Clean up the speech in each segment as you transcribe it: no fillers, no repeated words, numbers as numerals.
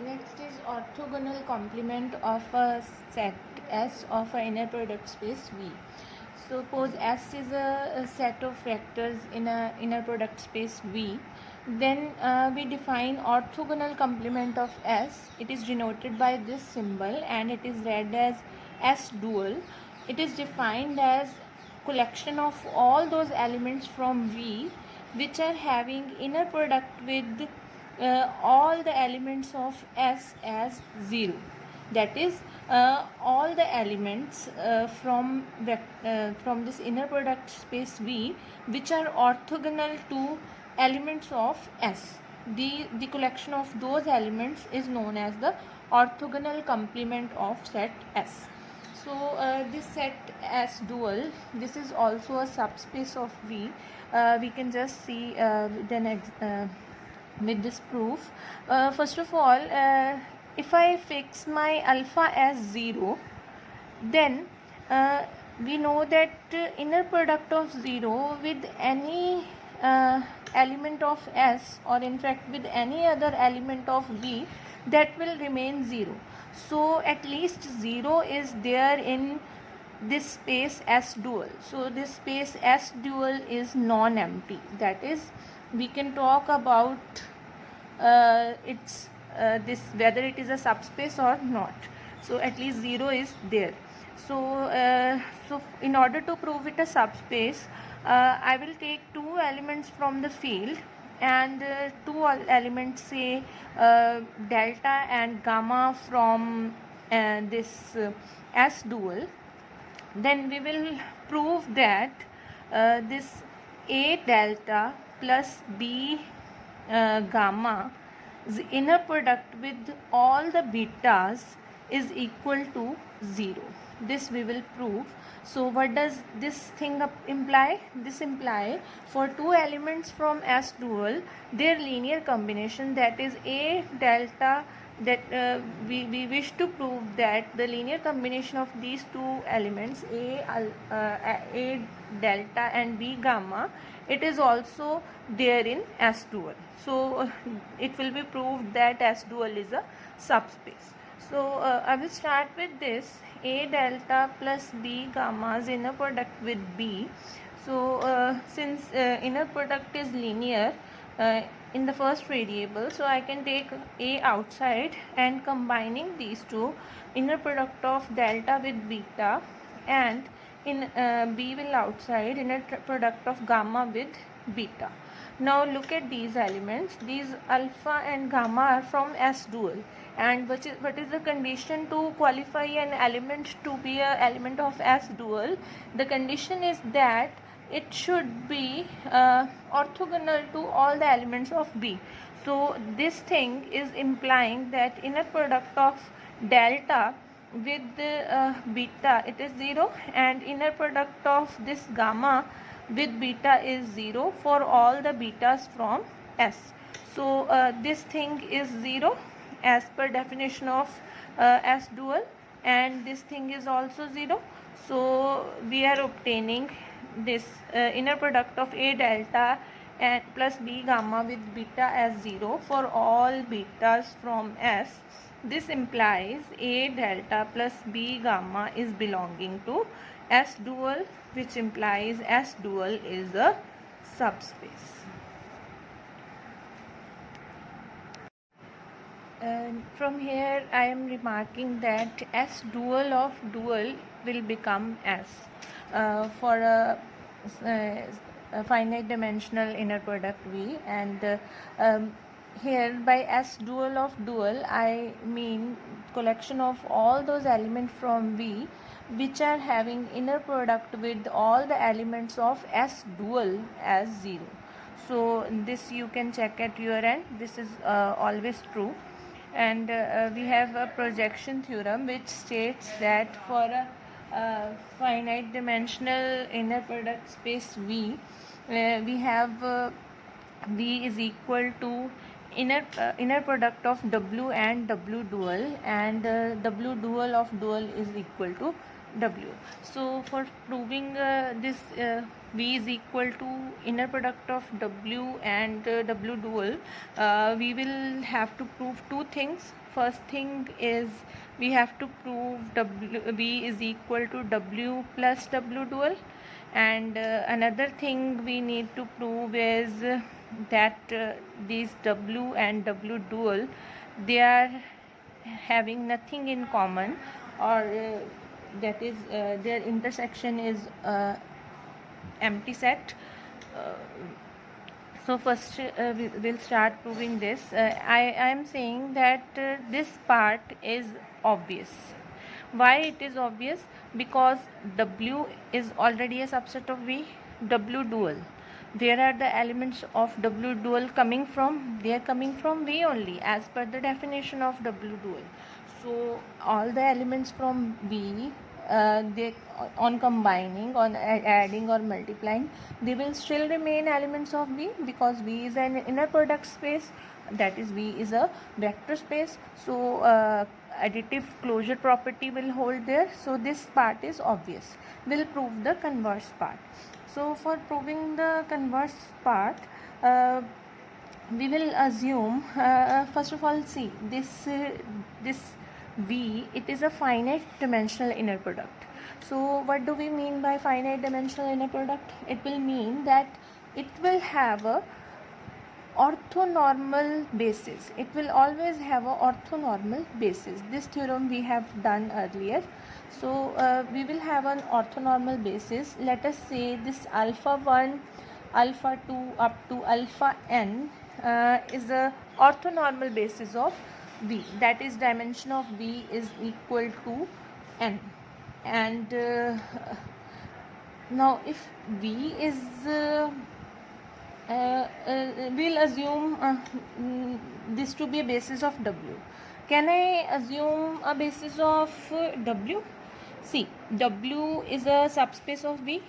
Next is orthogonal complement of a set S of an inner product space V. Suppose S is a set of vectors in an inner product space V. Then we define orthogonal complement of S. It is denoted by this symbol and it is read as S dual. It is defined as collection of all those elements from V which are having inner product with all the elements of S as 0. That is, all the elements from this inner product space V which are orthogonal to elements of S. The collection of those elements is known as the orthogonal complement of set S. So this set S dual, this is also a subspace of V. We can just see with this proof. First of all, if I fix my alpha as 0, then we know that inner product of 0 with any element of S, or in fact with any other element of V, that will remain 0. So at least 0 is there in this space S dual. So this space S dual is non-empty. That is, we can talk about its this whether it is a subspace or not. So at least 0 is there. So in order to prove it a subspace, I will take two elements from the field and two elements, say delta and gamma, from this S dual. Then we will prove that this A delta plus B gamma, the inner product with all the betas, is equal to 0. This we will prove. So what does this thing imply? This imply for two elements from S dual, their linear combination, that is A delta, that we wish to prove that the linear combination of these two elements, A delta and B gamma, it is also there in S dual. So it will be proved that S dual is a subspace. So I will start with this A delta plus B gamma's inner product with B. So since inner product is linear in the first variable, so I can take A outside, and combining these two, inner product of delta with beta, and in B will outside, inner product of gamma with beta. Now look at these elements. These alpha and gamma are from S dual, and what is the condition to qualify an element to be an element of S dual? The condition is that it should be orthogonal to all the elements of B. So this thing is implying that inner product of delta with beta, it is 0, and inner product of this gamma with beta is 0 for all the betas from S. So this thing is 0 as per definition of S dual, and this thing is also 0. So we are obtaining this inner product of A delta and plus B gamma with beta as 0 for all betas from S. This implies A delta plus B gamma is belonging to S dual, which implies S dual is a subspace. From here I am remarking that S dual of dual will become S for a finite dimensional inner product V, and here by S dual of dual I mean collection of all those elements from V which are having inner product with all the elements of S dual as 0. So this you can check at your end. This is always true. And we have a projection theorem which states that for a finite dimensional inner product space V, we have V is equal to inner product of W and W dual, and W dual of dual is equal to W. So for proving this V is equal to inner product of W and W dual, we will have to prove two things. First thing is we have to prove V is equal to W plus W dual, and another thing we need to prove is that these W and W dual, they are having nothing in common, or that is their intersection is empty set. uh, so first we'll start proving this. I am saying that this part is obvious. Why it is obvious? Because W is already a subset of V. W dual, where are the elements of W dual coming from? They are coming from V only, as per the definition of W dual. So all the elements from V, they on combining, on adding or multiplying, they will still remain elements of V, because V is an inner product space, that is V is a vector space. So additive closure property will hold there. So this part is obvious. We'll prove the converse part. So for proving the converse part, we will assume, first of all, see this V, it is a finite dimensional inner product. So what do we mean by finite dimensional inner product? It will mean that it will have a orthonormal basis. It will always have a orthonormal basis. This theorem we have done earlier. So we will have an orthonormal basis. Let us say this alpha 1, alpha 2 up to alpha n is a orthonormal basis of V. That is, dimension of V is equal to n. And now if V is we'll assume this to be a basis of W. Can I assume a basis of W? See, W is a subspace of V.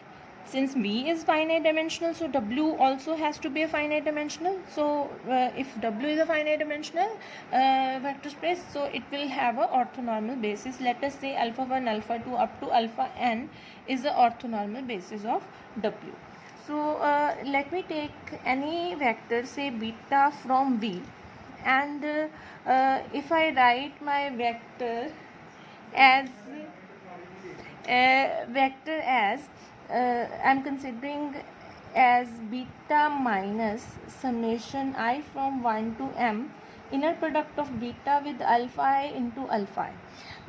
Since V is finite dimensional, so W also has to be a finite dimensional. So if W is a finite dimensional vector space, so it will have a orthonormal basis. Let us say alpha 1, alpha 2 up to alpha n is the orthonormal basis of W. So let me take any vector, say beta from V, and if I write my vector as I'm considering as beta minus summation I from 1 to m, inner product of beta with alpha I into alpha I.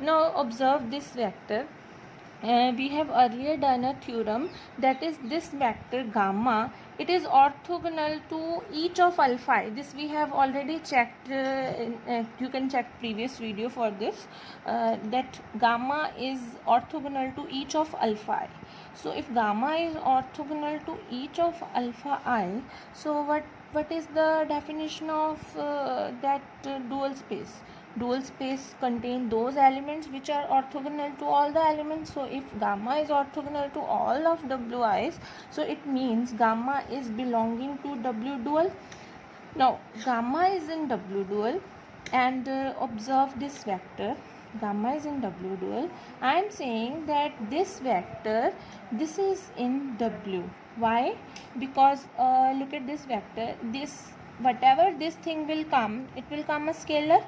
Now observe this vector. We have earlier done a theorem, that is this vector gamma, it is orthogonal to each of alpha I. This we have already checked. You can check previous video for this, that gamma is orthogonal to each of alpha I. So if gamma is orthogonal to each of alpha I, so what is the definition of that dual space? Dual space contain those elements which are orthogonal to all the elements. So if gamma is orthogonal to all of Wi's, so it means gamma is belonging to W dual. Now gamma is in W dual, and observe this vector, gamma is in W dual. I am saying that this vector, this is in W. Why? Because look at this vector, this whatever this thing will come, it will come a scalar,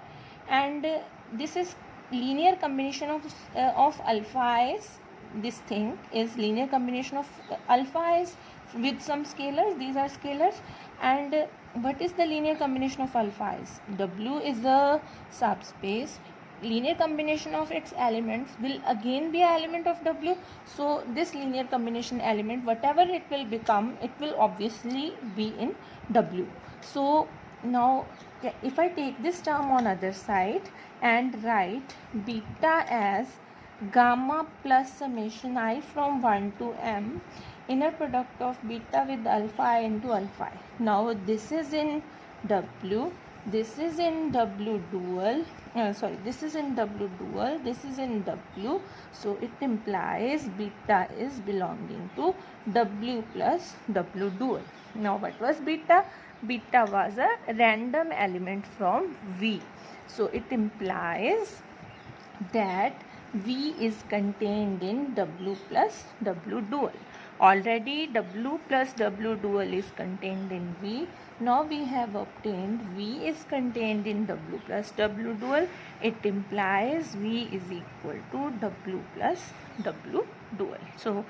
and this is linear combination of alpha i's. This thing is linear combination of alpha i's with some scalars. These are scalars. And what is the linear combination of alpha i's? W is a subspace. Linear combination of its elements will again be an element of W. So this linear combination element, whatever it will become, it will obviously be in W. So now if I take this term on other side and write beta as gamma plus summation I from 1 to m, inner product of beta with alpha I into alpha I. Now this is in W, this is in W dual, this is in W dual, this is in W. So it implies beta is belonging to W plus W dual. Now what was beta? Beta was a random element from V. So it implies that V is contained in W plus W dual. Already W plus W dual is contained in V. Now we have obtained V is contained in W plus W dual. It implies V is equal to W plus W dual. So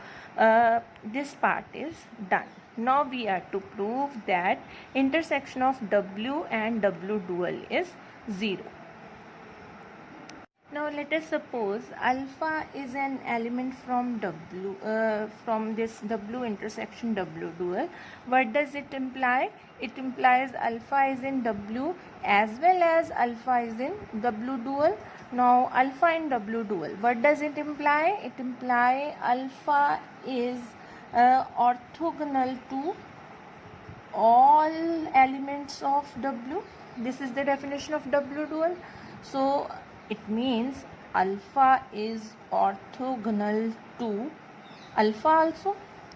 this part is done. Now we are to prove that intersection of W and W dual is 0. Now let us suppose alpha is an element from W, from this W intersection W dual. What does it imply? It implies alpha is in W as well as alpha is in W dual. Now alpha in W dual, what does it imply? It implies alpha is orthogonal to all elements of W. This is the definition of W dual. So it means alpha is orthogonal to alpha also,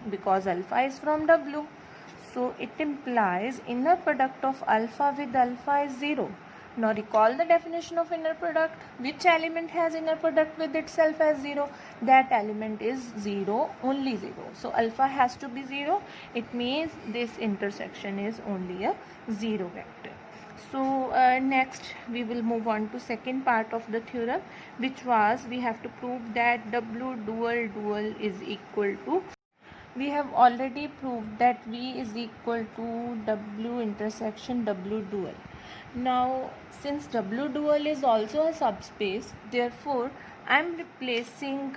because alpha is from W. So it implies inner product of alpha with alpha is 0. Now recall the definition of inner product. Which element has inner product with itself as 0? That element is 0, only 0. So alpha has to be 0. It means this intersection is only a 0 vector. So next we will move on to second part of the theorem, which was we have to prove that W dual dual is equal to. We have already proved that V is equal to W intersection W dual. Now since W dual is also a subspace, therefore I am replacing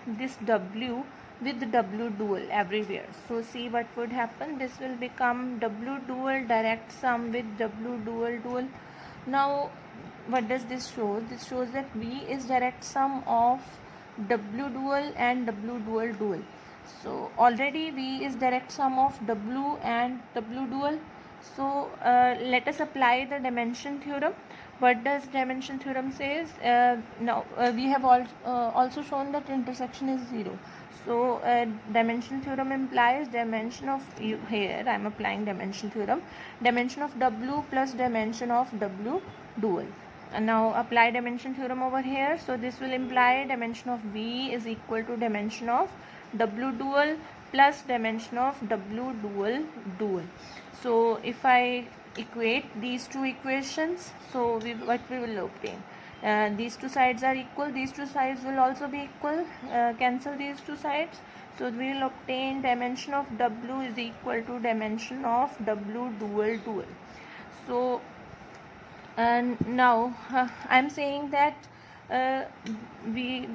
this W with W dual everywhere. So see what would happen. This will become W dual direct sum with W dual dual. Now what does this show? This shows that V is direct sum of W dual and W dual dual. So already V is direct sum of W and W dual. So let us apply the dimension theorem. What does dimension theorem says? Now we have also shown that intersection is 0. So dimension theorem implies dimension of, here I am applying dimension theorem, dimension of W plus dimension of W dual. And now apply dimension theorem over here. So this will imply dimension of V is equal to dimension of W dual plus dimension of W dual dual. So if I equate these two equations, so what we will obtain? These two sides are equal, these two sides will also be equal, cancel these two sides. So we will obtain dimension of W is equal to dimension of W dual dual. So and now I am saying that we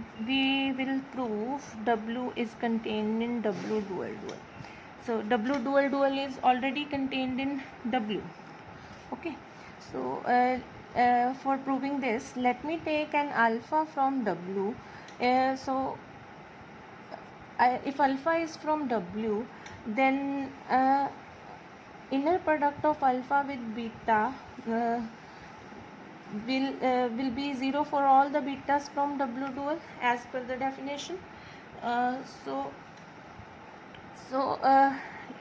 will prove W is contained in W dual dual. So W dual dual is already contained in W. Okay, so for proving this, let me take an alpha from W. If alpha is from W, then inner product of alpha with beta will be 0 for all the betas from W dual as per the definition.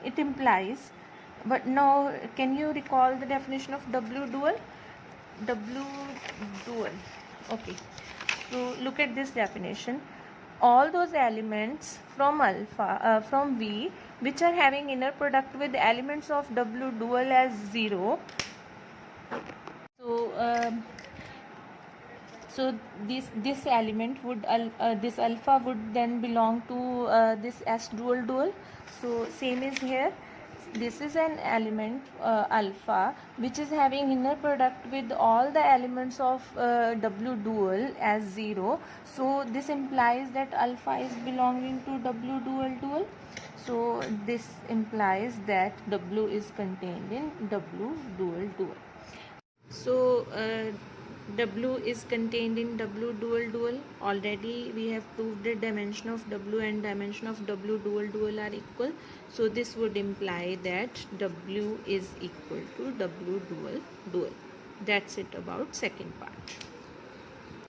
It implies, but now can you recall the definition of W dual? W dual, okay, so look at this definition. All those elements from alpha from V which are having inner product with elements of W dual as 0, so this element would this alpha would then belong to this S dual dual. So same is here. This is an element alpha which is having inner product with all the elements of W dual as 0. So this implies that alpha is belonging to W dual dual. So this implies that W is contained in W dual dual. So W is contained in W dual dual. Already we have proved that dimension of W and dimension of W dual dual are equal. So this would imply that W is equal to W dual dual. That's it about second part.